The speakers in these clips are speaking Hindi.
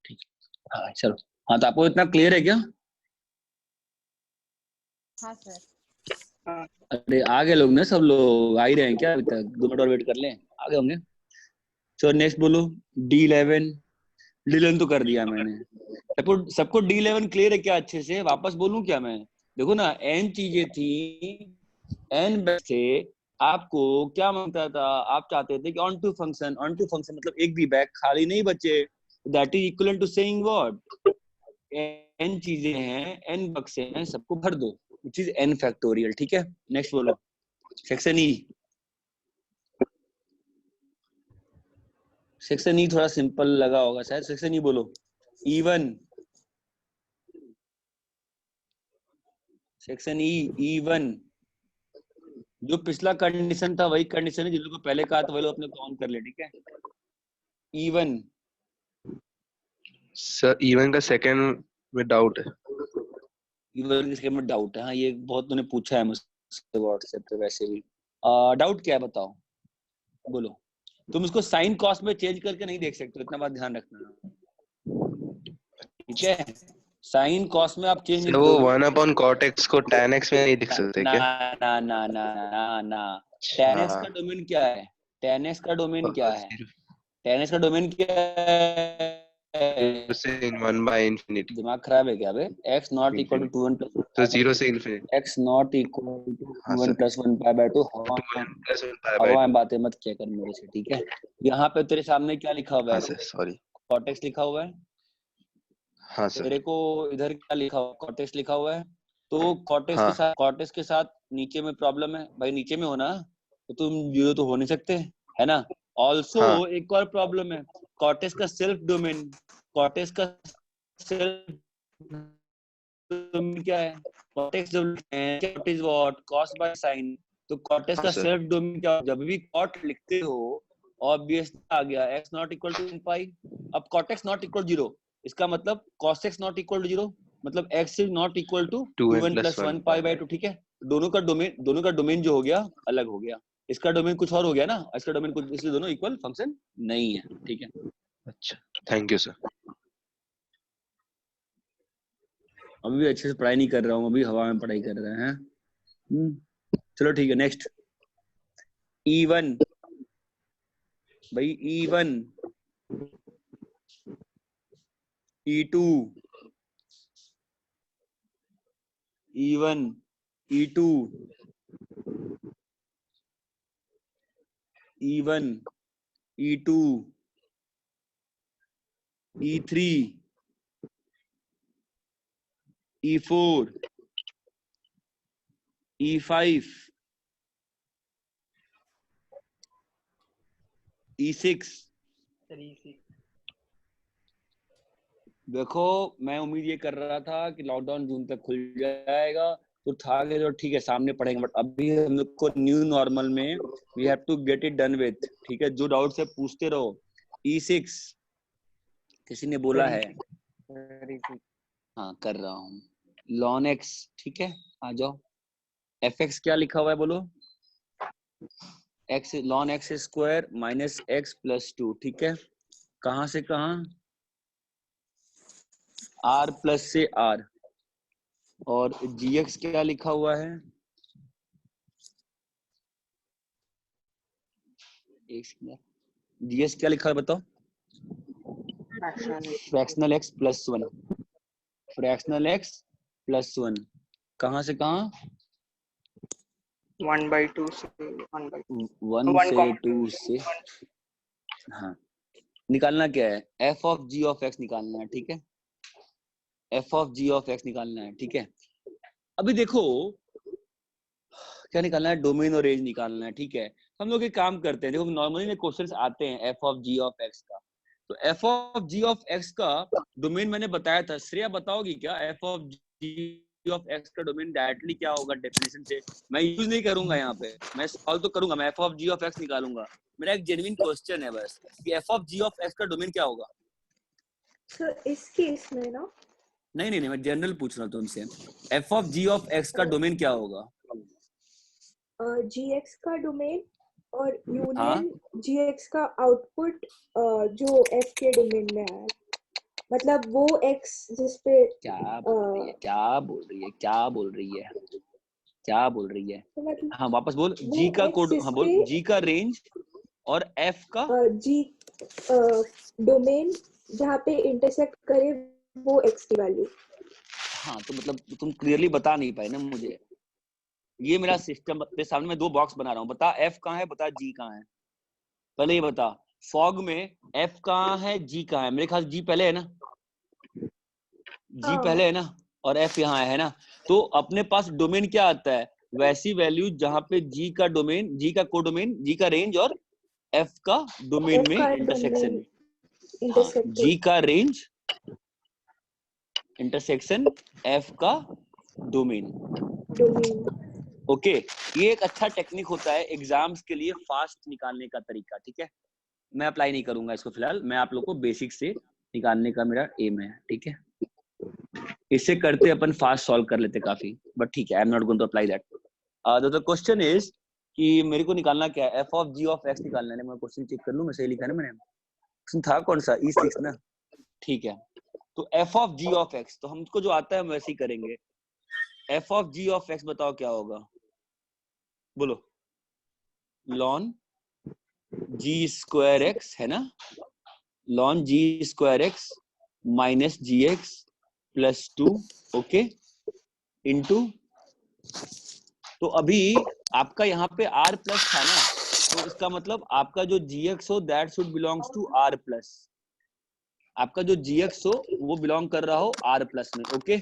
ठीक है, हाँ चलो। हाँ तो आपको इतना क्लियर है क्या? हाँ सर। अरे आ गए लोग ना, सब लोग आ ही रहे हैं क्या? अभी तक 2 मिनट और वेट कर लें, आ गए होंगे। चलो नेक्स्ट बोलो। D11। D11 तो कर दिया मैंने। सबको सबको D11 क्लियर है क्या? अच्छे से वापस बोलूं क्या मैं? देखो ना, n चीजें थी, n से आपको क्या मांगता था? आप चाहते थे कि on to function, on to function मतलब एक भी बैग खाली नहीं बचे। That is equal to saying what, n चीजें हैं, n बक्से हैं, सबको भर दो, विच इज n फैक्टोरियल। ठीक है, नेक्स्ट बोलो। Section E. सेक्शन ई थोड़ा सिंपल लगा होगा शायद। सेक्शन ई बोलो। E1। Section E, E1। जो पिछला कंडीशन था वही कंडीशन है, जिन लोगों को पहले कहा था वही लोग अपने काउंट कर ले। ठीक है, E1। सर इवन का सेकंड में डाउट है। E1 के सेकंड में डाउट है? हाँ, ये बहुत तूने पूछा है मुझसे व्हाट्सएप पे वैसे भी। डाउट क्या है बताओ, बोलो। तुम उसको साइन कॉस में चेंज करके नहीं देख सकते, इतना बात ध्यान रखना। ठीक है, साइन कॉस में आप चेंज नहीं सर वो करोगे। 1/cot x को tan x में नहीं दिख सकते ना क्या? ना ना ना ना ना। tan x का डोमेन क्या है? tan x का डोमेन क्या है? tan x का डोमेन क्या है? से इन 1/∞। दिमाग खराब है क्या बे? x not equal to 2n plus तो 0 से infinity. x not equal to हाँ 2n sir, plus 1 pi by 2। 2n + 1 pi by हवा 2। में बातें मत किया कर मेरे से, ठीक है? यहाँ पे तेरे सामने क्या लिखा हुआ हाँ है? Sir, sorry. कॉटेक्स लिखा हुआ है। हाँ सर। तेरे को इधर क्या लिखा हुआ? कॉटेक्स लिखा हुआ है। तो हाँ कॉटेक्स के साथ नीचे में प्रॉब्लम है भाई, नीचे में होना तो तुम जीरो तो हो नहीं सकते, है ना? ऑल्सो हाँ एक और प्रॉब्लम है, कॉटेक्स का सेल्फ डोमेन। कॉटेक्स का सेल्फ डोमेन क्या है? Cortex what is what cos by sine. तो कॉटेक्स हाँ का सर। सेल्फ डोमेन क्या? जब भी कॉट लिखते हो ऑब्वियसली आ गया x not equal to pi. अब कॉटेक्स नॉट इक्वल 0, इसका मतलब cos x not equal to 0, मतलब x is not equal to 2n 2n + plus 1 1 pi by 2। ठीक है, दोनों का डोमेन जो हो गया अलग हो गया। इसका डोमेन कुछ और हो गया ना, इसका डोमेन कुछ, इसलिए दोनों इक्वल फंक्शन नहीं है। ठीक है, अच्छा, थैंक यू सर। अभी भी अच्छे से पढ़ाई नहीं कर रहा हूँ, अभी हवा में पढ़ाई कर रहे हैं। चलो ठीक है, नेक्स्ट। E1 भाई, E1, E2, E1, E2, E1, E2, E3, E4, E5, E6। देखो, मैं उम्मीद ये कर रहा था कि लॉकडाउन जून तक खुल जाएगा तो था कि तो ठीक है सामने पढ़ेंगे, बट अभी हम लोग को न्यू नॉर्मल में we have to get it done with. ठीक है, जो डाउट से पूछते रहो। E6 किसी ने बोला है? हाँ कर रहा हूँ। ln x, ठीक है, आ जाओ। fx क्या लिखा हुआ है बोलो? x ln x square minus x plus 2। ठीक है, कहाँ से कहाँ? r प्लस से r। और gx क्या लिखा हुआ है? gx क्या लिखा है बताओ? Fractional x plus 1। Fractional x plus 1, कहाँ से कहाँ? 1/2 से 1 से 2 से। हाँ, निकालना क्या है? f of g of x निकालना है। ठीक है, f of g of x निकालना है। ठीक है, अभी देखो क्या निकालना है? डोमेन और रेंज निकालना है। ठीक है, हम लोग एक काम करते हैं, देखो नॉर्मली में क्वेश्चंस आते हैं f of g of x का। तो f of g of x का डोमेन मैंने बताया था, श्रेया बताओगी क्या? f of g of x का डोमेन डायरेक्टली क्या होगा डेफिनेशन से? मैं यूज नहीं करूंगा यहाँ पे, मैं सॉल्व तो करूंगा, मैं f of g of x निकालूंगा। मेरा एक जेन्युइन क्वेश्चन है बस कि f of g of x का डोमेन क्या होगा? सर इस केस में ना, नहीं, मैं जनरल पूछ रहा हूँ तुमसे, f of g of x का डोमेन क्या होगा? gx का डोमेन और हाँ यूनियन gx का आउटपुट जो f के डोमेन में आया, मतलब वो x जिसपे क्या बोल रही है, क्या बोल रही है, क्या बोल रही है, क्या बोल रही है? तो मतलब हाँ वापस बोल, वो जी का x कोड, हाँ बोल, जिसपे जी का रेंज और एफ का, g डोमेन जहाँ पे इंटरसेक्ट करे वो x की वैल्यू। हाँ तो मतलब तुम क्लियरली बता नहीं पाए ना मुझे। ये मेरा सिस्टम तेरे सामने मैं दो बॉक्स बना रहा हूँ, बता एफ कहाँ है, बता जी कहाँ है। पहले ये बता, फॉग में एफ कहाँ है, जी कहाँ है? मेरे ख्याल जी पहले है ना, जी हाँ पहले है ना, और एफ यहाँ है ना। तो अपने पास डोमेन क्या आता है, वैसी वैल्यू जहां पे जी का डोमेन, जी का कोडोमेन, जी का रेंज और एफ का डोमेन f में का इंटरसेक्शन। डोमेन हाँ, इंटरसेक्ट जी का रेंज इंटरसेक्शन एफ का डोमेन। डोमेन। ओके, ये एक अच्छा टेक्निक होता है एग्जाम्स के लिए फास्ट निकालने का तरीका, ठीक है। मैं अप्लाई नहीं करूंगा इसको फिलहाल, मैं आप लोग को बेसिक से निकालने का मेरा एम है, ठीक है। इससे करते अपन फास्ट सॉल्व कर लेते काफी, बट ठीक है, I am not going to apply that. The question is कि मेरे को निकालना क्या है, F of G of X निकालना है। मैं क्वेश्चन चेक कर लूं, मैं सही लिखा है ना मैंने? क्वेश्चन था कौन सा, E6 ना, ठीक है। तो F of G of X, तो हमको जो आता है हम वैसे ही करेंगे। F of G of X बताओ क्या होगा, बोलो। लॉन जी स्क्वायर एक्स है ना, लॉन जी स्क्वायर एक्स माइनस जी एक्स प्लस 2, ओके, इंटू, तो अभी आपका यहाँ पे r प्लस था ना, तो इसका मतलब आपका जो gx हो that should belongs to r plus, आपका जो gx हो वो बिलोंग कर रहा हो r प्लस में, ओके।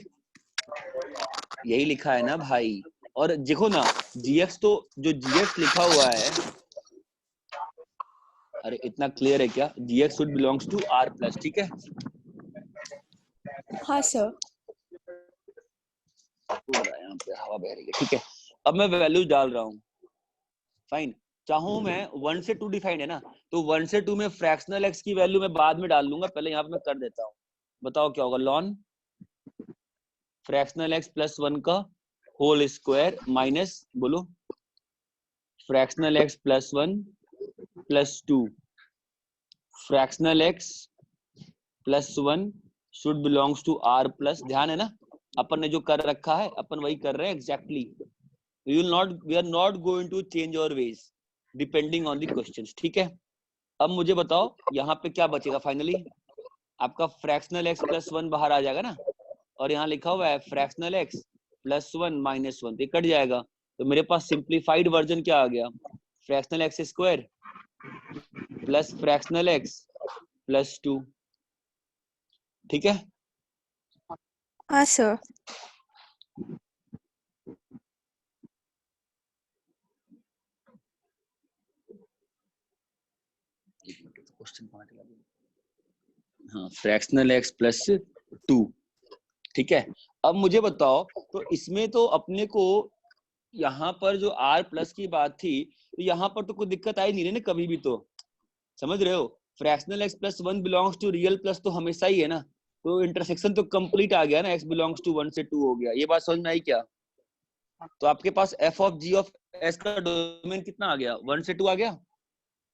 यही लिखा है ना भाई। और देखो ना, gx तो जो gx लिखा हुआ है, अरे इतना क्लियर है क्या, gx should belongs to r plus, ठीक है। हाँ सर। उड़ रहा है यहाँ पे, हवा बह रही है, ठीक है। अब मैं वैल्यू डाल रहा हूँ, फाइन। चाहूं मैं 1 से 2 डिफाइंड है ना, तो 1 से 2 में फ्रैक्शनल एक्स की वैल्यू मैं बाद में डाल लूंगा, पहले यहाँ पे मैं कर देता हूँ। बताओ क्या होगा, लॉन फ्रैक्शनल एक्स प्लस 1 का होल स्क्वायर माइनस, बोलो, fractional X plus 1 plus 2, fractional X plus 1 should belongs to R plus. ध्यान है ना, अपन ने जो कर रखा है अपन वही कर रहे हैं exactly. we are not going to change our ways depending on the questions, ठीक है। अब मुझे बताओ यहाँ पे क्या बचेगा फाइनली, आपका फ्रैक्शनल एक्स प्लस 1 बाहर आ जाएगा ना, और यहाँ लिखा हुआ है फ्रैक्शनल एक्स प्लस 1 माइनस 1, तो कट जाएगा। तो मेरे पास सिंप्लीफाइड वर्जन क्या आ गया, fractional x square plus fractional X plus 2, ठीक है। हाँ सर। क्वेश्चन कहाँ चला गया, हाँ, फ्रैक्शनल एक्स प्लस 2, ठीक है। अब मुझे बताओ, तो इसमें तो अपने को यहाँ पर जो r प्लस की बात थी, तो यहाँ पर तो कोई दिक्कत आई नहीं ना कभी भी, तो समझ रहे हो, fractional X plus 1 belongs to real plus तो हमेशा ही है ना, तो इंटरसेक्शन तो कंप्लीट आ गया ना, x बिलोंग्स टू 1 से 2 हो गया। ये बात समझ में आई क्या? तो आपके पास f of g of s का डोमेन कितना आ गया, 1 से 2 आ गया,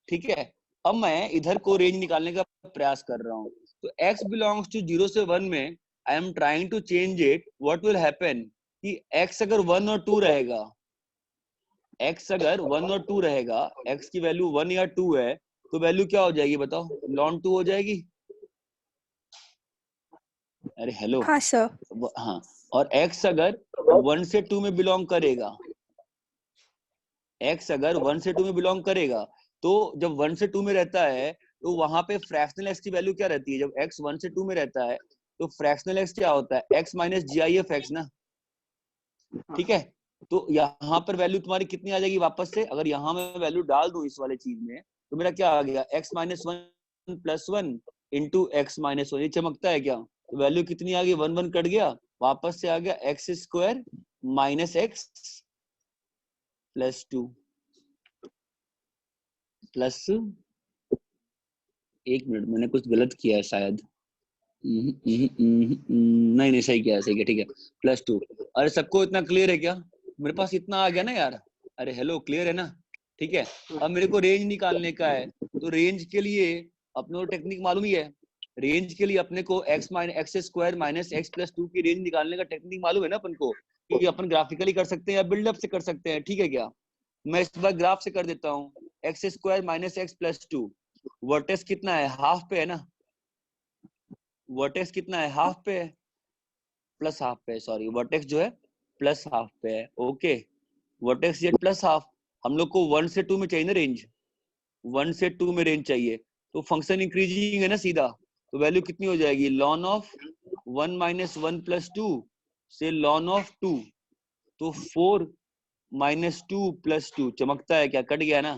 ठीक है। अब मैं इधर को रेंज निकालने का प्रयास कर रहा हूँ, तो x बिलोंग्स टू 0 से 1 में I am trying to change it, what will happen कि x अगर 1 और 2 रहेगा, x अगर 1 और 2 रहेगा, x की वैल्यू 1 या 2 है, तो वैल्यू क्या हो जाएगी बताओ, लॉन 2 हो जाएगी। अरे हेलो, हाँ सर। हाँ, और x अगर 1 से 2 में बिलोंग करेगा, x अगर 1 से 2 में बिलोंग करेगा, तो जब 1 से 2 में रहता है तो वहां पे फ्रैक्शनल x की वैल्यू क्या रहती है, जब x 1 से 2 में रहता है तो फ्रैक्शनल x क्या होता है, x minus G I F X ना, ठीक है। तो यहाँ पर वैल्यू तुम्हारी कितनी आ जाएगी वापस से, अगर यहाँ मैं वैल्यू डाल दूं इस वाले चीज में, तो मेरा क्या आ गया, x minus 1 plus 1 into x minus 1, ये चमकता है क्या, तो वैल्यू कितनी आ गई, 1 1 कट गया, वापस से आ गया x square minus x plus 2 plus, एक मिनट मैंने कुछ गलत किया है शायद, नहीं नहीं सही किया, सही किया, ठीक है, +2। अरे सबको इतना क्लियर है क्या, मेरे पास इतना आ गया ना यार, अरे हेलो क्लियर है ना, ठीक है। अब मेरे को रेंज निकालने का है, तो रेंज के लिए अपने को टेक्निक मालूम ही है। रेंज के लिए अपने को x square minus x plus 2 की रेंज निकालने का टेक्निक मालूम है ना अपन को, कि अपन ग्राफिकली कर सकते हैं या बिल्डअप से कर सकते हैं, ठीक है क्या। मैं इस बार ग्राफ से कर देता हूँ। X square minus x plus 2, vertex कितना है, हाफ पे है ना, वर्टेक्स कितना है, हाफ पे है, प्लस हाफ पे है, सॉरी वर्टेक्स जो है प्लस हाफ पे है, ओके। वर्टेक्स ये प्लस हाफ, हम लोग को 1 से 2 में चाहिए ना रेंज, 1 से 2 में रेंज चाहिए, तो फंक्शन इंक्रीजिंग है ना सीधा, तो वैल्यू कितनी हो जाएगी, लॉन ऑफ 1 माइनस 1 प्लस 2 से लॉन ऑफ 2, तो 4 माइनस 2 प्लस 2, चमकता है क्या, कट गया ना,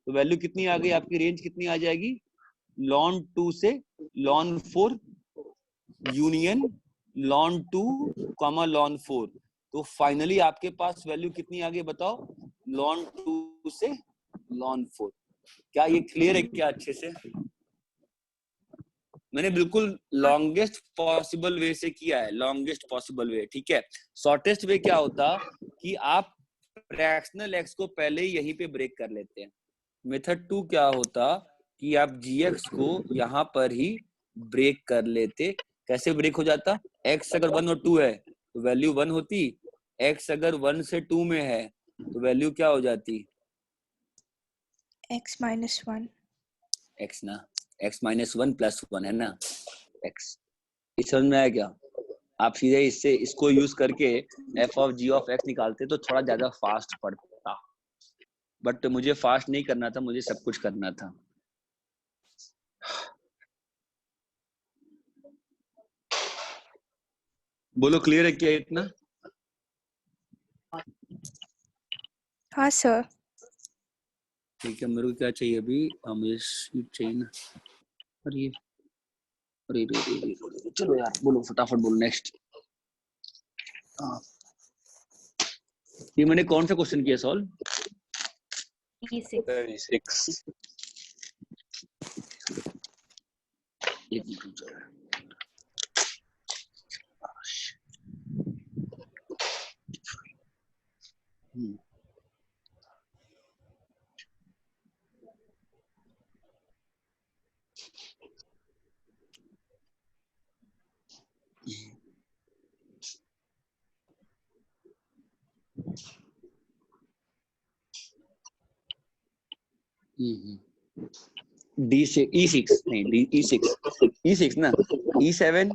तो वैल्यू कितनी आ गई आपकी, रेंज कितनी आ जाएगी, लॉन 2 से lawn 4 union lawn 2 comma lawn 4, तो फाइनली आपके पास वैल्यू कितनी आ गई बताओ, लॉन 2 से लॉन 4। क्या ये क्लियर है क्या अच्छे से, मैंने बिल्कुल लॉन्गेस्ट पॉसिबल वे से किया है, लॉन्गेस्ट पॉसिबल वे, ठीक है। शॉर्टेस्ट वे क्या होता कि आप फ्रैक्शनल एक्स को पहले ही यहीं पे ब्रेक कर लेते हैं। मेथड 2 क्या होता कि आप gx को यहाँ पर ही ब्रेक कर लेते। कैसे ब्रेक हो जाता, x अगर 1 और 2 है तो वैल्यू 1 होती, x अगर 1 से 2 में है तो वैल्यू क्या हो जाती, x minus 1 x ना, x minus 1 plus 1 है ना x। इस समझ में आया क्या, आप सीधे इससे इसको यूज करके f of g of x निकालते तो थोड़ा ज्यादा फास्ट पड़ता, बट मुझे फास्ट नहीं करना था, मुझे सब कुछ करना था। बोलो क्लियर है क्या इतना, हाँ सर। ठीक है। मेरे को क्या चाहिए अभी, मुझे शीट चाहिए ना, अरे अरे चलो यार बोलो फटाफट बोलो नेक्स्ट। ये मैंने कौन सा क्वेश्चन किया सॉल्व, E6 एक मिनट रुको। D6 E6 नहीं E6 ना, E7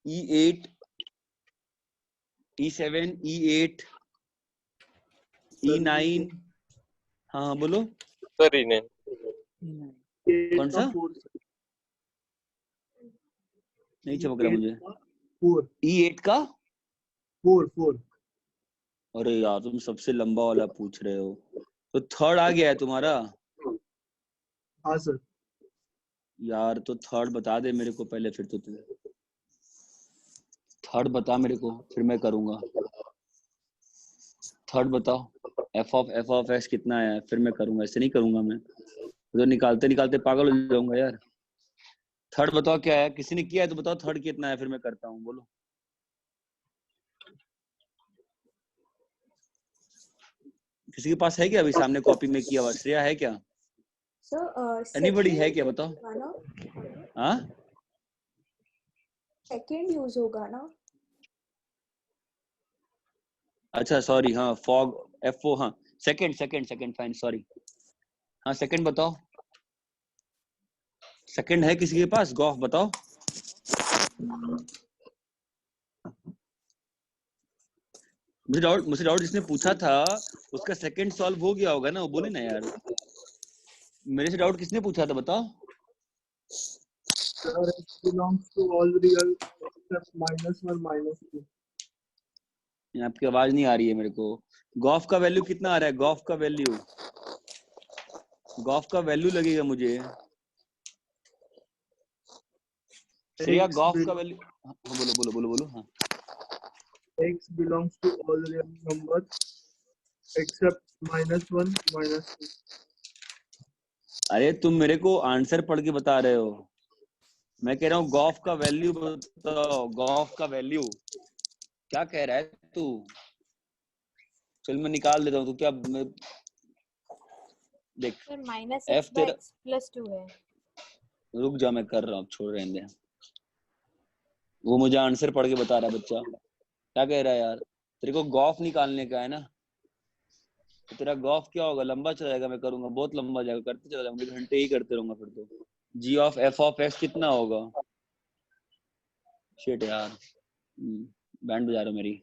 E8 E7 E8 E9, हाँ बोलो सर E9 कौन सा, नहीं चमक रहा मुझे, E8 का 4 अरे यार तुम सबसे लंबा वाला पूछ रहे हो, तो थर्ड आ गया है तुम्हारा, हाँ सर। यार तो थर्ड बता दे मेरे को पहले, फिर तो तू थर्ड बता मेरे को, फिर मैं करूंगा। थर्ड बताओ, f of x कितना है, फिर मैं करूंगा, ऐसे नहीं करूंगा मैं, तो निकालते निकालते पागल हो जाऊंगा यार। थर्ड बताओ क्या है, किसी ने किया है तो बताओ थर्ड कितना है, फिर मैं करता हूँ, बोलो। किसी के पास है क्या अभी सामने कॉपी में किया हुआ, श्रेया है क्या, एनीबॉडी है क्या बताओ, हाँ सेकंड यूज होगा ना, अच्छा सॉरी, हाँ फॉग FO, हाँ सेकंड फाइन, सॉरी, हाँ सेकंड बताओ, सेकंड है किसी के पास, गॉफ बताओ। मुझे डाउट जिसने पूछा था उसका सेकंड सॉल्व हो गया होगा ना, वो बोले ना यार, मेरे से डाउट किसने पूछा था बताओ। Sir, x belongs to all real except -1 -2. आपकी आवाज नहीं आ रही है मेरे को। गॉफ का वैल्यू कितना आ रहा है, गॉफ का वैल्यू लगेगा मुझे, श्रेया गॉफ का वैल्यू, हाँ बोलो हाँ। X belongs to all real numbers except -1 -2. अरे तुम मेरे को आंसर पढ़ के बता रहे हो, मैं कह रहा हूँ गॉफ का वैल्यू बताओ, गॉफ का वैल्यू क्या कह रहा है तू, चल मैं निकाल देता हूँ तो क्या देख sir minus f X by तेरा एक्स प्लस 2 है। रुक जा मैं कर रहा हूँ, छोड़ रहने दे। वो मुझे आंसर पढ़ के बता रहा है बच्चा। क्या कह रहा है यार? तेरे को गॉफ निकालने का है ना, तो तेरा गॉफ क्या होगा? लंबा चला जाएगा, मैं करूंगा बहुत लंबा जाएगा, करते चला जाऊंगा, घंटे ही करते रहूंगा फिर तो। g of f of x कितना होगा? शिट यार, बैंड बजा रहा हूँ मेरी।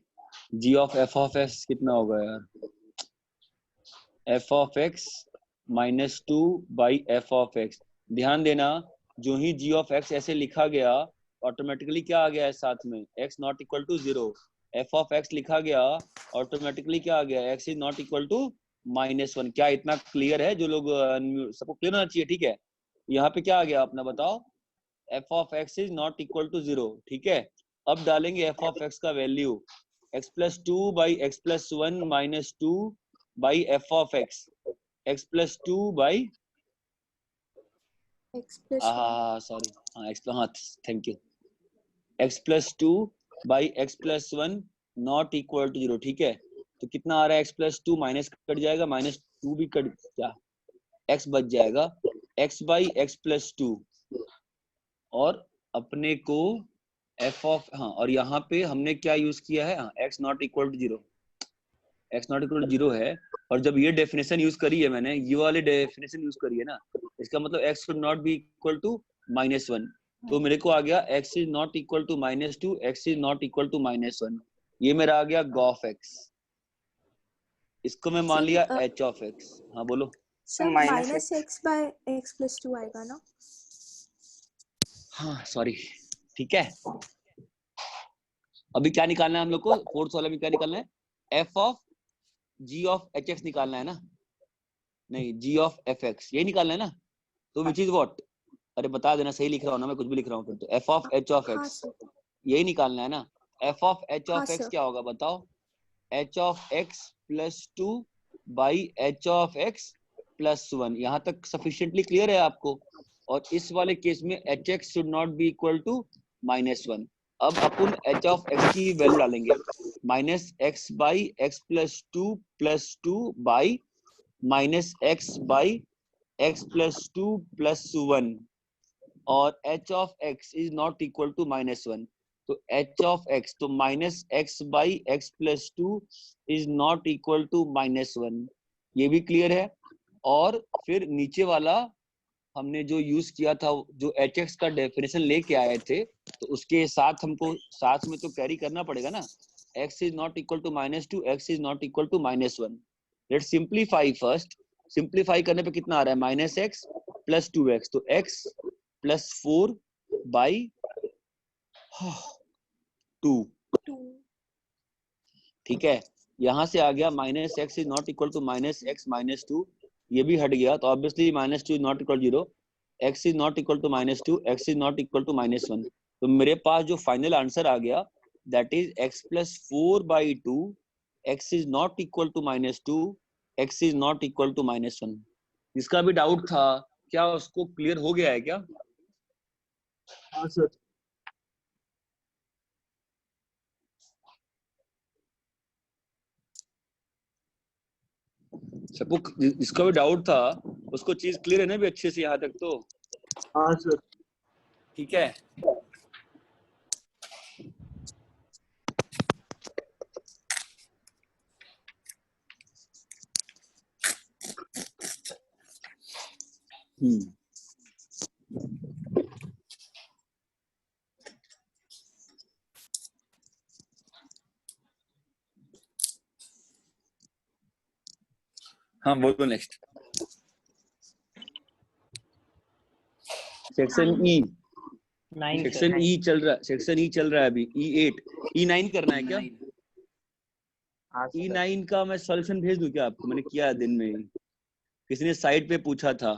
g of f of x कितना होगा यार? f of x minus 2 by f of x। ध्यान देना, जो ही g ऑफ x ऐसे लिखा गया ऑटोमेटिकली क्या आ गया है साथ में? x not equal to 0। f of x लिखा गया ऑटोमेटिकली क्या आ गया? x is not equal to -1। क्या इतना क्लियर है? जो लोग सबको क्लियर होना चाहिए, ठीक है। यहाँ पे क्या आ गया अपना बताओ? f of x is not equal to 0, ठीक है। अब डालेंगे f ऑफ x का value x plus 2 by x plus 1 minus 2 by f of x, x plus 2 by x plus 1 sorry हाँ thank you, x plus 2 by x plus 1 not equal to 0, ठीक है। तो कितना आ रहा है? x प्लस 2 माइनस कट जाएगा, माइनस 2 भी कट क्या, x बच जाएगा x बाई एक्स प्लस 2, और अपने को f ऑफ और यहाँ पे हमने क्या यूज किया है? x not equal to 0, x not equal to 0 है। और जब ये डेफिनेशन यूज करी है मैंने, ये वाली डेफिनेशन यूज करी है ना, इसका मतलब x should not be equal to -1। तो मेरे को आ गया x is not equal to -2, x is not equal to -1। ये मेरा आ गया गॉफ x। इसको मैं मान लिया h ऑफ x। हाँ बोलो sir minus X by X plus 2 आएगा ना? हाँ सॉरी, ठीक है। अभी क्या निकालना है हम लोग को? फोर्थ वाला में क्या निकालना है? f of g of hx निकालना है ना? नहीं, g ऑफ fx यही निकालना है ना? तो विच इज व्हाट? अरे बता देना, सही लिख रहा हूँ ना मैं, कुछ भी लिख रहा हूँ फिर तो। f ऑफ h ऑफ हाँ x सर। यही निकालना है ना? f ऑफ h हाँ ऑफ x सर। क्या होगा बताओ? h of x plus 2 by h of x plus 1। यहाँ तक सफिशिएंटली क्लियर है आपको? और इस वाले केस में hx should not be equal to -1। अब अपन h ऑफ x की वैल्यू डालेंगे, minus X by x plus 2 by minus X by x plus 2 plus 1, और h of x is not equal to -1। तो h ऑफ x, तो minus X by x plus 2 is not equal to -1। ये भी क्लियर है। और फिर नीचे वाला हमने जो यूज किया था, जो hx का डेफिनेशन लेके आए थे, तो उसके साथ हमको साथ में तो कैरी करना पड़ेगा ना। x is not equal to -2, x is not equal to -1। Let's simplify first. Simplify करने पे कितना आ रहा है? -x प्लस 2x, तो x प्लस 4 बाई 2, ठीक है। यहां से आ गया -x is not equal to -x minus 2, ये भी हट गया, तो obviously -2 is not equal 0, x is not equal to -2, x is not equal to -1। तो मेरे पास जो फाइनल आंसर आ गया that is x plus 4 by 2, x is not equal to -2, x is not equal to -1। जिसका भी डाउट था, क्या उसको क्लियर हो गया है क्या? हाँ सर। सबको जिसका भी डाउट था उसको चीज क्लियर है ना भी अच्छे से यहाँ तक? तो हाँ सर। ठीक है। हाँ बोलो next. Section E, section E चल रहा है, सेक्शन ई चल रहा है अभी। E8 E9 करना है क्या? E9 का मैं सॉल्यूशन भेज दूं क्या आपको? मैंने किया दिन में, किसी ने साइट पे पूछा था।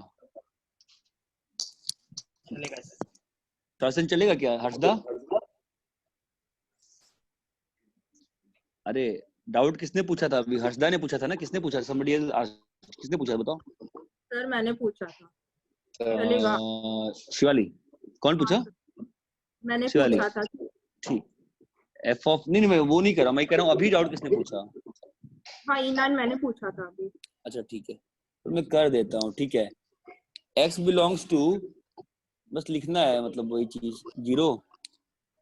चलेगा सॉल्यूशन चलेगा क्या हर्षदा? अरे डाउट किसने पूछा था अभी? हर्षदा ने पूछा था ना? किसने पूछा? somebody else किसने पूछा बताओ? सर मैंने पूछा था। चलेगा। शिवाली। कौन पूछा? मैंने शिवाली। पूछा था। ठीक। एफ ऑफ नहीं, मैं वो नहीं कर रहा, मैं कह रहा हूँ अभी डाउट किसने पूछा? हाँ E9 मैंने पूछा था अभी। अच्छा ठीक है, तो मैं कर देता हूँ, ठीक है। x बिलोंग्स टू, बस लिखना है, मतलब वही चीज 0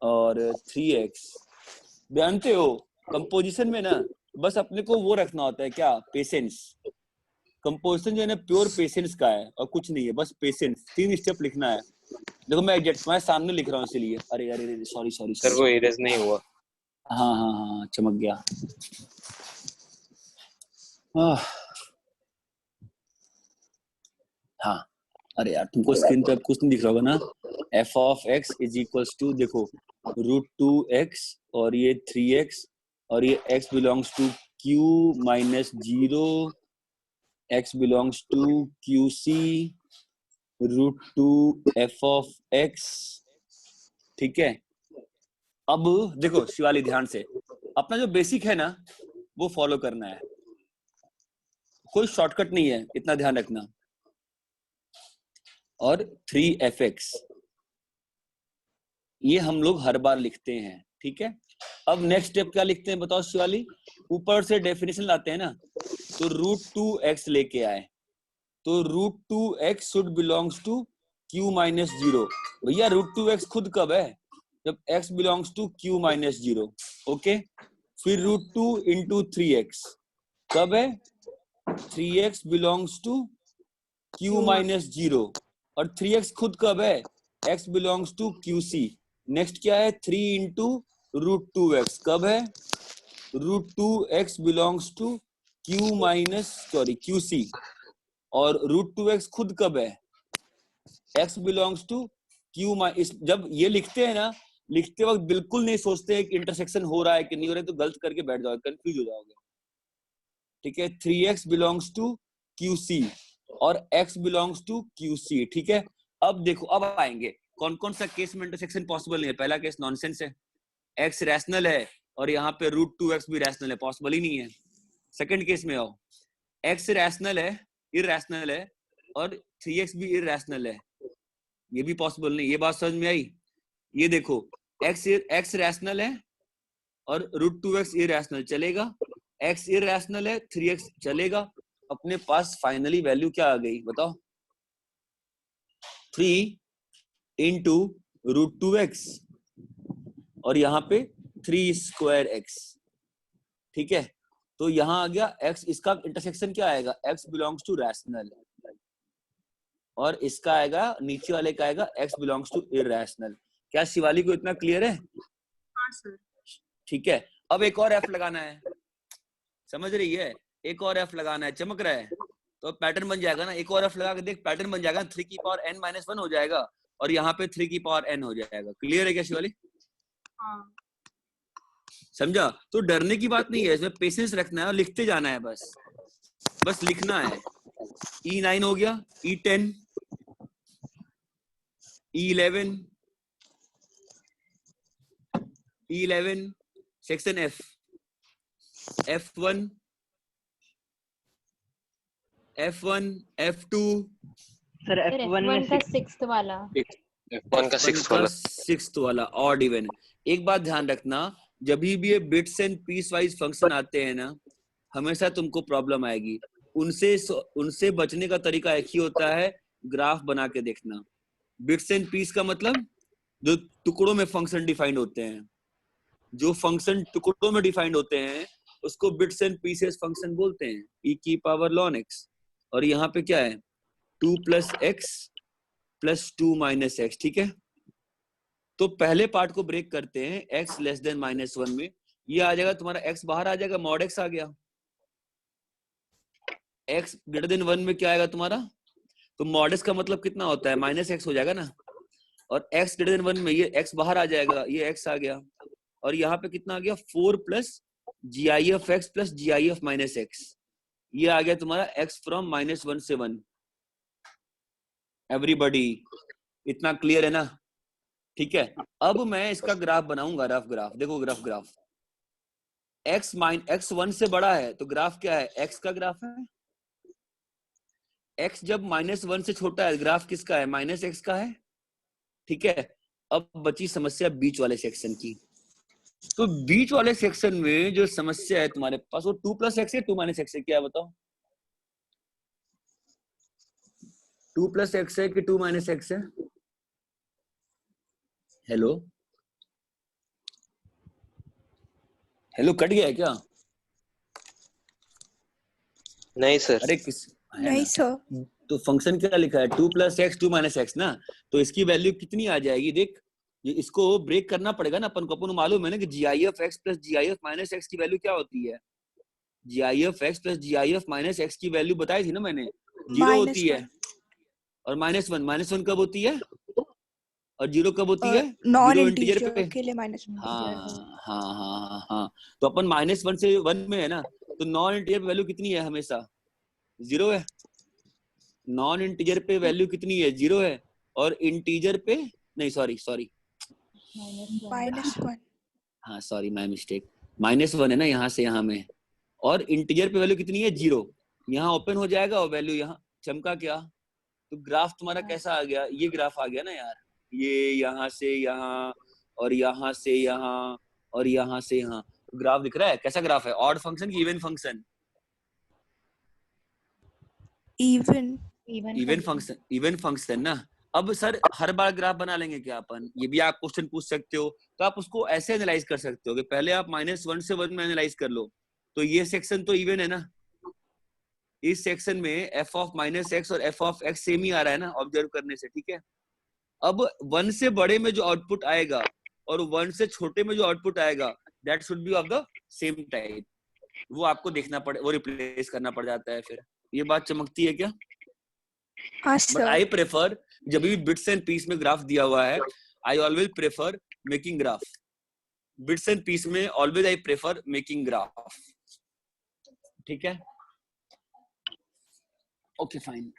और 3x। जानते हो कंपोजिशन में ना बस अपने को वो रखना होता है, क्या, पेशेंस। कंपोजिशन जो है ना प्योर पेशेंस का है और कुछ नहीं है, बस पेशेंस। 3 स्टेप लिखना है। देखो मैं एग्जैक्ट तुम्हारे सामने लिख रहा हूँ इसलिए। अरे अरे सॉरी सॉरी। सर वो इरेज नहीं हुआ। हाँ हाँ हाँ चमक गया। हाँ अरे यार तुमको स्क्रीन पे कुछ नहीं दिख रहा होगा ना। f of x is equals to, देखो √2x और ये 3x और ये x belongs to q minus 0, x belongs to qc √2 f of x। ठीक है, अब देखो शिवाली ध्यान से, अपना जो बेसिक है ना वो फॉलो करना है, कोई शॉर्टकट नहीं है, इतना ध्यान रखना। और 3fx ये हम लोग हर बार लिखते हैं, ठीक है। अब नेक्स्ट स्टेप क्या लिखते हैं बताओ शिवाली? ऊपर से डेफिनेशन लाते हैं ना, तो √2x लेके आए, तो √2x should belongs to q minus 0। भैया √2x खुद कब है? जब x belongs to q minus 0। Okay, फिर √2 इंटू 3x कब है? 3x belongs to q minus 0 और 3x खुद कब है? x belongs to qc। Next क्या है? 3 इंटू √2x कब है? √2x belongs to q minus sorry qc और √2x खुद कब है? x belongs to q minus. जब ये लिखते हैं ना, लिखते वक्त बिल्कुल नहीं सोचते हैं कि इंटरसेक्शन हो रहा है कि नहीं हो रहा है, तो गलत करके बैठ जाओगे, कंफ्यूज हो जाओगे। ठीक है, 3x बिलोंग्स टू qc और x बिलोंग्स टू qc। ठीक है, अब देखो अब आएंगे कौन कौन सा केस में इंटरसेक्शन पॉसिबल नहीं है। पहला केस नॉनसेंस है, x रैशनल है और यहाँ पे √2x भी रैशनल है, पॉसिबल ही नहीं है। सेकंड केस में आओ, x रैशनल है, इरैशनल है और 3x भी इरैशनल है, ये भी पॉसिबल नहीं। ये बात समझ में आई? ये देखो x रैशनल है और √2x इरैशनल चलेगा, x इरैशनल है, 3x चलेगा। अपने पास फाइनली वैल्यू क्या आ गई बताओ? 3 इंटू √2x और यहाँ पे 3² x। ठीक है, तो यहाँ आ गया x, इसका इंटरसेक्शन क्या आएगा? x बिलोंग्स टू रैशनल और इसका आएगा, नीचे वाले का आएगा x बिलोंग्स टू इरैशनल। क्या शिवाली को इतना क्लियर है? हाँ सर। ठीक है, अब एक और f लगाना है, समझ रही है? एक और f लगाना है, चमक रहा है तो पैटर्न बन जाएगा ना। एक और f लगा के देख, पैटर्न बन जाएगा, 3 की पावर n माइनस 1 हो जाएगा और यहाँ पे 3 की पावर n हो जाएगा। क्लियर है क्या शिवाली? हाँ समझा? तो डरने की बात नहीं है, इसमें पेशेंस रखना है और लिखते जाना है, बस लिखना है। E9 हो गया, E10, E11, E11 section F, F1, F1, F2 sir F1 का 6th वाला, F1 का 6th वाला ऑड इवन। एक बात ध्यान रखना, जब भी ये bits and piecewise function आते हैं ना, हमेशा तुमको प्रॉब्लम आएगी। उनसे बचने का तरीका एक ही होता है, ग्राफ बना के देखना। बिट्स एंड पीस का मतलब जो टुकड़ों में फंक्शन डिफाइंड होते हैं, जो फंक्शन टुकड़ों में डिफाइंड होते हैं उसको बिट्स एंड पीसेस फंक्शन बोलते हैं, e की पावर ln x। और यहाँ पे क्या है? 2 + x + 2 - x। ठीक है, तो पहले पार्ट को ब्रेक करते हैं, x लेस देन -1 में। ये आ जाएगा तुम्हारा, x बाहर आ जाएगा, mod x आ गया। x ग्रेटर देन 1 में क्या आएगा तुम्हारा? तो mod x का मतलब कितना होता है? -x हो जाएगा ना। और x ग्रेटर देन 1 में ये x बाहर आ जाएगा, ये x आ गया। और यहाँ पे कितना आ गया? 4 + gif(x + gif - x। ये आ गया तुम्हारा x फ्रॉम -1 से 1। एवरीबॉडी इतना क्लियर है ना? ठीक है, अब मैं इसका ग्राफ बनाऊंगा, रफ ग्राफ। देखो रफ ग्राफ, x 1 से बड़ा है तो ग्राफ क्या है? x का ग्राफ है। x जब -1 से छोटा है, ग्राफ किसका है? -x का है। ठीक है, अब बची समस्या बीच वाले सेक्शन की। तो बीच वाले सेक्शन में जो समस्या है तुम्हारे पास वो 2+x है 2-x है, क्या बताओ? 2+x है कि 2-x है? हेलो हेलो, कट गया है क्या? नहीं सर। अरे किस है नहीं ना? सर। तो फंक्शन क्या लिखा है? 2+x 2-x ना, तो इसकी वैल्यू कितनी आ जाएगी? देख, ये इसको ब्रेक करना पड़ेगा ना अपन को। अपन को मालूम है ना कि GIF(x) + GIF-x की वैल्यू क्या होती है? GIF(x) + GIF-x की वैल्यू बताई थी ना मैंने, 0 होती है। 1 और -1 कब होती है? और 0 कब होती है? नॉन 0 इंटीजर पे। इंटीजर के लिए -1। हाँ। तो अपन -1 से 1 में है ना, तो नॉन इंटीजर पे वैल्यू कितनी है? हमेशा 0 है। नॉन इंटीजर पे वैल्यू कितनी है? 0 है। और इंटीजर पे नहीं, सॉरी -1। हाँ सॉरी, माय मिस्टेक। -1 है ना यहाँ से यहाँ में, और इंटीजर पे वैल्यू कितनी है? 0। यहाँ ओपन हो जाएगा और वैल्यू यहाँ चमका क्या? तो ग्राफ तुम्हारा कैसा आ गया? ये ग्राफ आ गया ना यार, ये यहाँ से यहाँ और यहाँ से यहाँ और यहाँ से यहाँ। तो ग्राफ दिख रहा है? कैसा ग्राफ है? ऑड फंक्शन की इवन फंक्शन? इवन फंक्शन ना। अब सर हर बार ग्राफ बना लेंगे क्या अपन? ये भी आप क्वेश्चन पूछ सकते हो। तो आप उसको ऐसे एनालाइज कर सकते हो कि पहले आप -1 से 1 में एनालाइज कर लो। तो ये सेक्शन तो इवन है ना, इस सेक्शन में f(-x) और f(x) सेम ही आ रहा है ना ऑब्जर्व करने से, ठीक है। अब 1 से बड़े में जो आउटपुट आएगा और 1 से छोटे में जो आउटपुट आएगा, that should be of the same type. वो आपको देखना पड़े, वो रिप्लेस करना पड़ जाता है। फिर ये बात चमकती है क्या? बट आई प्रेफर, जब भी बिट्स एंड पीस में ग्राफ दिया हुआ है, I always prefer making graph. Bits and piece में always I prefer making graph, ठीक है। ओके फाइन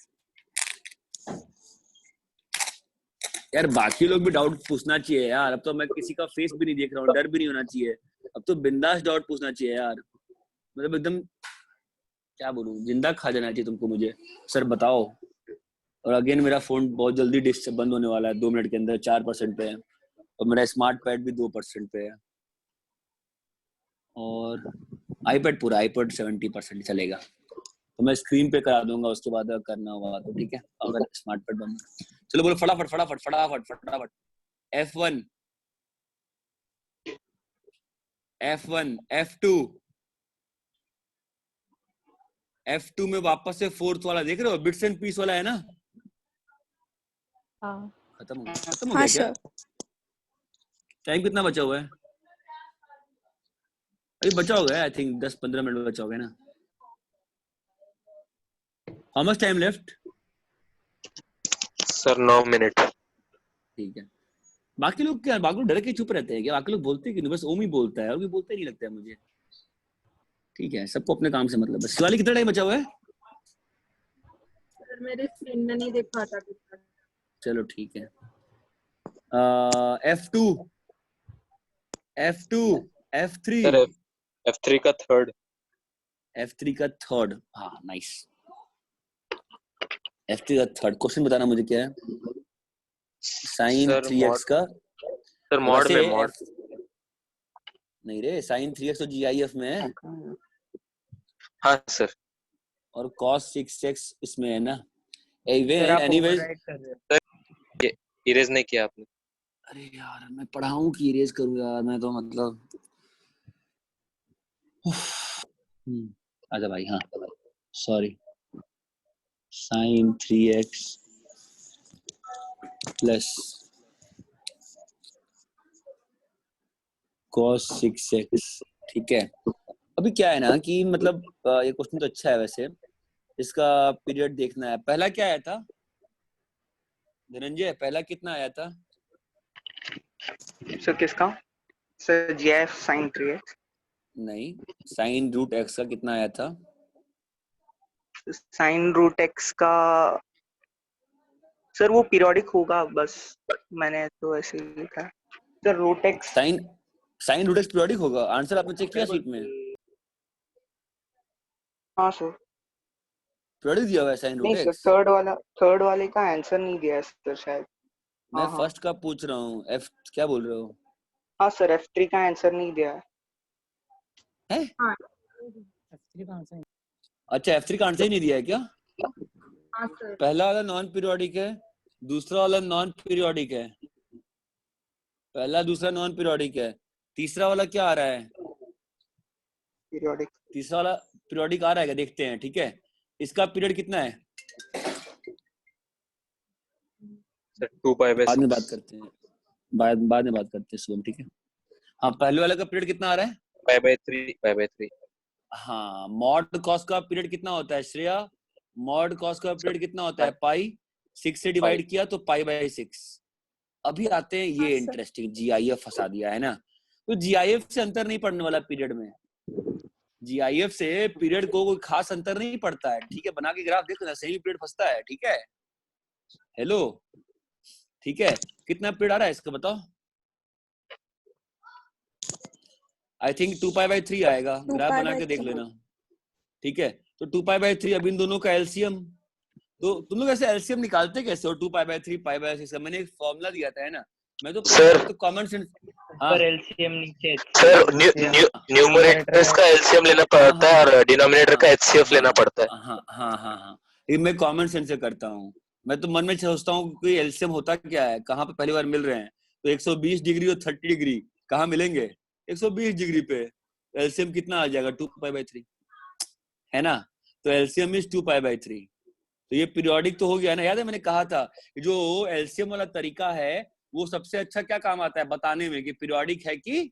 यार, बाकी लोग भी डाउट पूछना चाहिए यार। अब तो मैं किसी का फेस भी नहीं देख रहा हूँ, डर भी नहीं होना चाहिए। अब तो बिंदास डाउट पूछना चाहिए यार, मतलब एकदम क्या बोलूं, जिंदा खा जाना चाहिए तुमको मुझे। सर बताओ। और अगेन मेरा फोन बहुत जल्दी डिस्क बंद होने वाला है, 2 मिनट के अंदर 4% पे है, और मेरा स्मार्ट पैड भी 2% पे है, और आईपैड पूरा, आईपैड 70% चलेगा। तो मैं स्क्रीन पे करा दूंगा उसके बाद अगर करना होगा तो, ठीक है, अगर स्मार्ट पैड बंद। चलो बोलो फटाफट फटाफट फटाफट फटाफट। F1 F1 F2 F2 में वापस से 4th वाला देख रहे हो, बिट्स एंड पीस वाला है ना। हाँ खत्म हो गया क्या? टाइम कितना बचा हुआ है? अभी बचा होगा आई थिंक 10-15 मिनट बचा होगा ना। How much time left? Sir 9 minute. ठीक है। बाकी लोग क्या, बाकी लोग डर के चुप रहते हैं क्या? बाकी लोग बोलते कि नहीं, बस ओम ही बोलता है, और भी बोलते नहीं लगता है मुझे। ठीक है, सबको अपने काम से मतलब है। शिवाली कितना टाइम बचा हुआ है? सर मेरे स्क्रीन में नहीं दिखा था कितना। चलो ठीक है। F2 F3 सर F3 का थर्ड। F3 का थर्ड, हाँ नाइस। F3 का थर्ड क्वेश्चन बताना मुझे क्या है? साइन 3x का, सर मॉड में मॉड नहीं रे, साइन 3x तो GIF में है। हाँ सर। और cos 6x इसमें है ना। एनीवेज इरेज नहीं किया आपने। अरे यार मैं पढ़ाऊं कि इरेज करूं यार, मैं तो मतलब आजा भाई। हाँ sorry, sign 3x plus cos 6x, ठीक है। अभी क्या है ना कि मतलब ये क्वेश्चन तो अच्छा है वैसे, इसका पीरियड देखना है। पहला क्या आया था धनंजय? पहला कितना आया था? सर किसका? Sir GIF sin 3x। नहीं, साइन रूट x का कितना आया था? sin रूट x का सर वो पीरियोडिक होगा, बस मैंने तो ऐसे ही लिखा है sir. Root x sine root x periodic होगा। आंसर आपने चेक किया शीट में? हाँ सर। पीरियोडिक दिया हुआ है साइन रूट नहीं सर, x। थर्ड वाले का आंसर नहीं दिया है सर शायद। मैं हाँ फर्स्ट का पूछ रहा हूँ। F क्या बोल रहे हो? हाँ सर, F3 का आंसर नहीं दिया है। है? हाँ अच्छा F3 का आंसर ही नहीं दिया है क्या? हाँ सर। पहला वाला नॉन पीरियोडिक है, दूसरा वाला नॉन पीरियोडिक है, पहला दूसरा नॉन पीरियोडिक है, तीसरा वाला क्या आ रहा है? पीरियोडिक। तीसरा वाला पीरियोडिक आ रहा है क्या? देखते हैं, ठीक है। इसका पीरियड कितना है? सर 2π/6 बाद में बात करते हैं, बाद में बात करते हैं शुभम, ठीक है। हाँ, पहले वाले का पीरियड कितना आ रहा है? π/3 हाँ, मॉड कॉस का पीरियड कितना होता है श्रेया? मॉड कॉस का पीरियड कितना होता है? पाई 6 से डिवाइड किया तो π/6। अभी आते हैं ये इंटरेस्टिंग, GIF फंसा दिया है ना। तो GIF से अंतर नहीं पड़ने वाला पीरियड में, GIF से पीरियड को कोई खास अंतर नहीं पड़ता है, ठीक है। बना के ग्राफ देखो ना, सेम पीरियड फंसता है, ठीक है। हेलो, ठीक है। कितना पीरियड आ रहा है इसका बताओ? आई थिंक 2π/3 आएगा, ग्राफ बना के देख लेना, ठीक है। तो 2π/3, अब इन दोनों का एलसीएम, तो तुम लोग ऐसे एलसीएम निकालते कैसे हो? 2π/3 π/6 का मैंने एक फॉर्मूला दिया था, है ना। मैं तो सर कॉमन सेंस। पर एलसीएम नीचे सर न्यूमरेटर का एलसीएम लेना पड़ता है और डिनोमिनेटर का एचसीएफ लेना पड़ता है। हाँ हाँ हाँ हाँ, ये मैं कॉमन सेंस से करता हूँ। मैं तो मन में सोचता हूँ कि एलसीएम होता क्या है, कहाँ पे पहली बार मिल रहे हैं। तो 120 डिग्री और 30 डिग्री कहाँ मिलेंगे? 120 डिग्री पे। एलसीएम कितना आ जाएगा? 2π/3, है ना। तो एलसीएम इज 2π/3। तो ये पीरियोडिक तो हो गया ना। याद है मैंने कहा था जो एलसीएम वाला तरीका है वो सबसे अच्छा क्या काम आता है बताने में कि पीरियोडिक है कि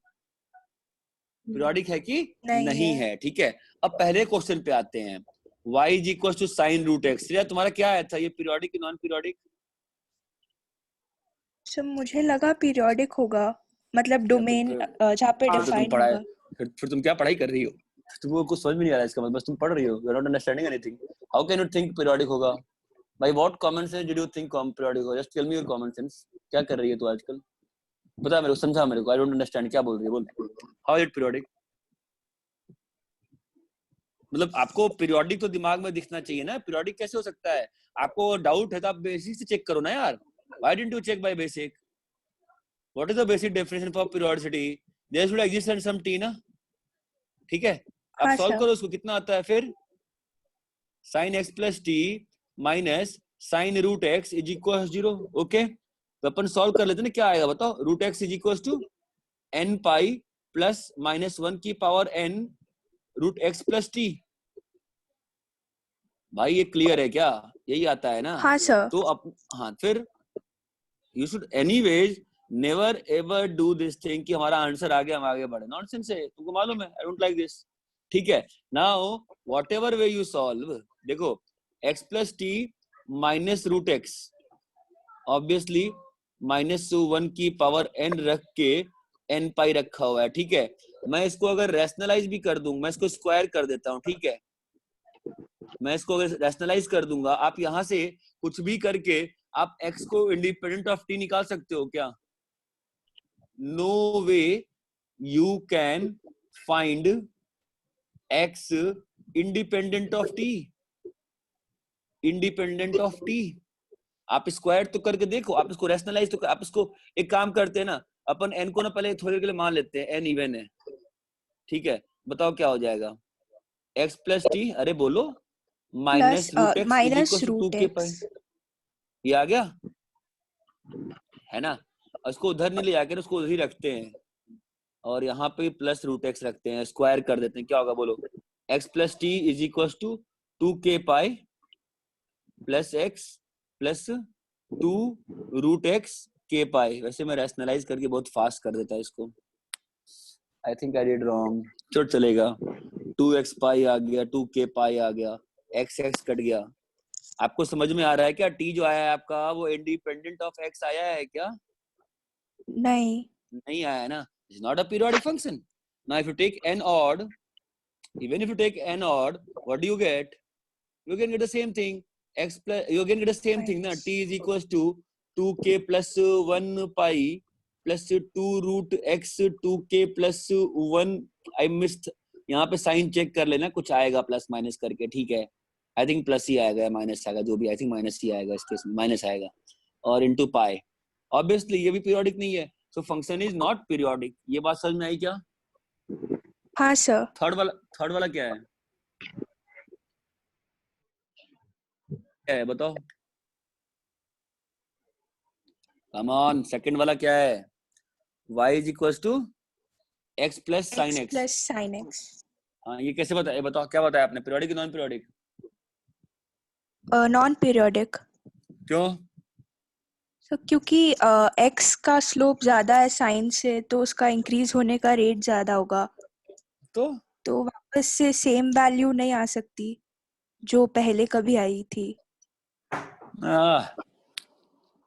नहीं है, ठीक है। अब पहले क्वेश्चन पे आते हैं। y = sin √x। तुम्हारा क्या आया था, ये पीरियोडिक की नॉन पीरियोडिक? सर मुझे लगा पीरियोडिक होगा, मतलब डोमेन जहाँ पे डिफाइन होगा। फिर तुम क्या पढ़ाई कर रही हो? तुमको कुछ समझ में नहीं आ रहा है इसका मतलब, बस तुम पढ़ रही हो। You are not understanding anything. How can you think periodic होगा? भाई what common sense did you think periodic होगा? Just tell me your common sense. क्या कर रही है तू आजकल? बता मेरे को, समझा मेरे को। आई डोंट अंडरस्टैंड, क्या बोल रही है, बोल। How is it periodic? मतलब आपको पीरियोडिक तो दिमाग में दिखना चाहिए ना। पीरियोडिक कैसे हो सकता है? आपको डाउट है तो आप बेसिक से चेक करो ना यार। Why didn't you check by basic? What is the basic definition for periodicity? There should exist and some T ना, ठीक है। आप सॉल्व करो उसको, कितना आता है फिर? sin x + t - sin √x = 0। Okay, तो अपन सॉल्व कर लेते हैं ना। क्या आएगा बताओ? √x = nπ + -1n √x + t। भाई ये क्लियर है क्या? यही आता है ना। हाँ सर। तो अब हाँ, फिर you should anyways never ever do this thing कि हमारा आंसर आ गया हम आगे बढ़े। नॉनसेंस है, तुमको मालूम है। आई डोंट लाइक दिस, ठीक है। Now whatever way you solve, देखो x + t - √x obviously -1n रख के nπ रखा हुआ है, ठीक है। मैं इसको अगर रैशनलाइज भी कर दूं, मैं इसको स्क्वायर कर देता हूं, ठीक है। मैं इसको अगर रैशनलाइज कर दूंगा, आप यहां से कुछ भी करके आप x को इंडिपेंडेंट ऑफ t निकाल सकते हो क्या? No way you can find x independent of t। Independent of t आप स्क्वायर तो करके देखो, आप इसको रैशनलाइज तो आप इसको एक काम करते हैं ना, अपन n को ना पहले थोड़ी देर के लिए मान लेते हैं, n इवन है, ठीक है। बताओ क्या हो जाएगा? x + t, अरे बोलो, -√x = 2k π। ये आ गया, है ना। उसको उधर नहीं ले जाकर उसको उधर ही रखते हैं और यहाँ पे +√x रखते हैं, स्क्वायर कर देते हैं। क्या होगा बोलो? x + t = 2k π + x + 2√x k π। वैसे मैं रैशनलाइज करके बहुत फास्ट कर देता इसको। I think I did wrong, चलो चलेगा। 2x π आ गया, 2k π आ गया, x कट गया। आपको समझ में आ रहा है क्या? t जो आया है आपका वो इंडिपेंडेंट ऑफ x आया है क्या? नहीं आया है ना। It's not a periodic function. Now if you take n odd, even if you take n odd, what do you get? You can get the same thing. X plus, you can get the same thing na. T is equals to 2k plus 1 pi plus 2√x 2k plus 1। I missed, यहाँ पे साइन चेक कर लेना, कुछ आएगा प्लस माइनस करके, ठीक है। आई थिंक प्लस ही आएगा या माइनस आएगा, जो भी, आई थिंक माइनस ही आएगा, इस केस में माइनस आएगा। और इनटू पाई। ऑब्वियसली ये भी पीरियोडिक नहीं है, so function is not periodic. ये बात समझ में आई क्या? हाँ सर। थर्ड वाला क्या है? क्या है बताओ? कम ऑन, सेकंड वाला क्या है? y is equal to x plus sine x x. Plus sine x. हाँ, ये कैसे बताया? बताओ क्या बताया आपने, periodic non periodic? Non periodic. क्यों? तो क्योंकि x का स्लोप ज्यादा है साइन से, तो उसका इंक्रीज होने का रेट ज्यादा होगा, तो वापस से सेम वैल्यू नहीं आ सकती जो पहले कभी आई थी।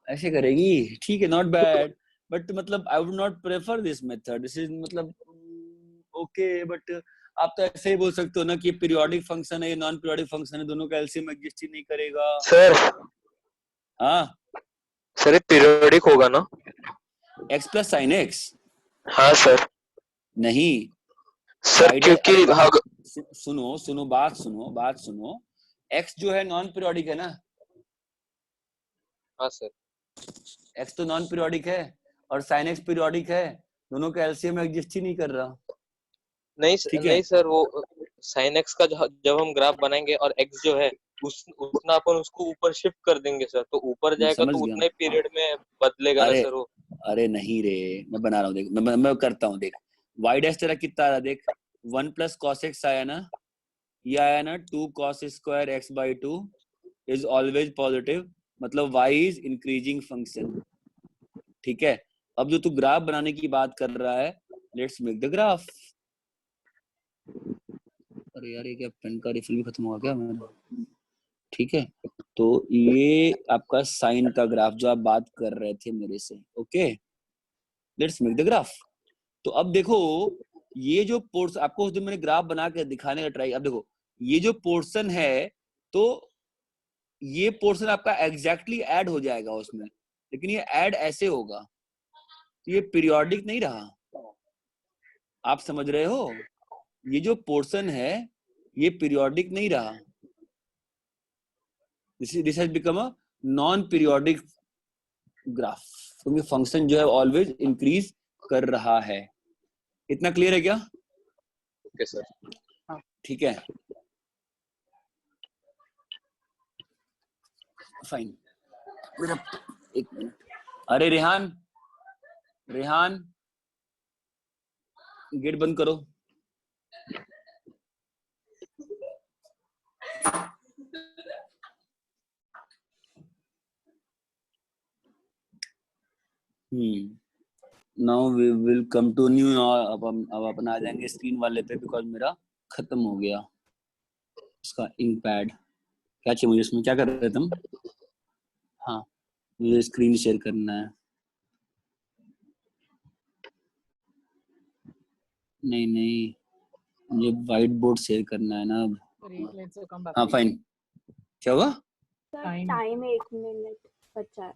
ऐसे करेगी, ठीक है, नॉट बैड, बट मतलब I would not prefer this method. This is मतलब ओके, बट आप तो ऐसे ही बोल सकते हो ना कि पीरियोडिक फंक्शन है, ये नॉन पीरियोडिक फंक्शन है, दोनों का एलसीएम एग्जिस्ट ही नहीं करेगा। सर हाँ सर, ये पीरियोडिक होगा ना? x plus sine x? हाँ सर। नहीं सर क्योंकि सुनो बात सुनो, x जो है नॉन पीरियोडिक है ना? हाँ सर। x तो नॉन पीरियोडिक है और sin x पीरियोडिक है, दोनों का एलसीएम एग्जिस्ट ही नहीं कर रहा। नहीं सर, वो साइन एक्स का जब हम ग्राफ बनाएंगे और एक्स जो है उतना अपन उसको ऊपर शिफ्ट कर देंगे सर, तो ऊपर जाएगा तो उतने पीरियड में बदलेगा ना सर वो। अरे नहीं रे, मैं बना रहा हूँ, देख मैं करता हूँ, देख y डैश तेरा कितना आया, देख 1 प्लस cos x आया ना, ये आया ना 2 cos square x by 2 is always positive, मतलब y इज इंक्रीजिंग फंक्शन। ठीक है, अब जो तू ग्राफ बनाने की बात कर रहा है, लेट्स मेक द ग्राफ। अरे यार, ये क्या पेन का रिफिल भी खत्म हो गया मेरा? ठीक है, तो ये आपका साइन का ग्राफ जो आप बात कर रहे थे मेरे से, okay, let's make the graph. तो अब देखो, ये जो पोर्शन आपको उस दिन मैंने ग्राफ बना के दिखाने का ट्राई, अब देखो ये जो पोर्शन है, तो ये पोर्शन आपका एग्जैक्टली ऐड हो जाएगा उसमें, लेकिन ये ऐड ऐसे होगा, तो ये पीरियोडिक नहीं रहा। आप समझ रहे हो? ये जो पोर्शन है ये पीरियोडिक नहीं रहा, this has become a non periodic graph, क्योंकि फंक्शन जो है ऑलवेज इंक्रीज कर रहा है। इतना क्लियर है क्या? Okay sir. ठीक है, फाइन। मेरा एक मिनट, अरे रेहान गेट बंद करो। Now we will come to new. अब अपन आ जाएंगे स्क्रीन वाले पे, बिकॉज मेरा खत्म हो गया उसका इंक पैड। क्या चाहिए मुझे इसमें? क्या कर रहे थे तुम? हाँ, मुझे स्क्रीन शेयर करना है। नहीं, मुझे व्हाइट बोर्ड शेयर करना है ना अब। हाँ फाइन, क्या हुआ? टाइम 1 मिनट बचा है।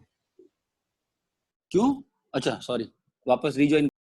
क्यों? अच्छा सॉरी, वापस रीजॉइन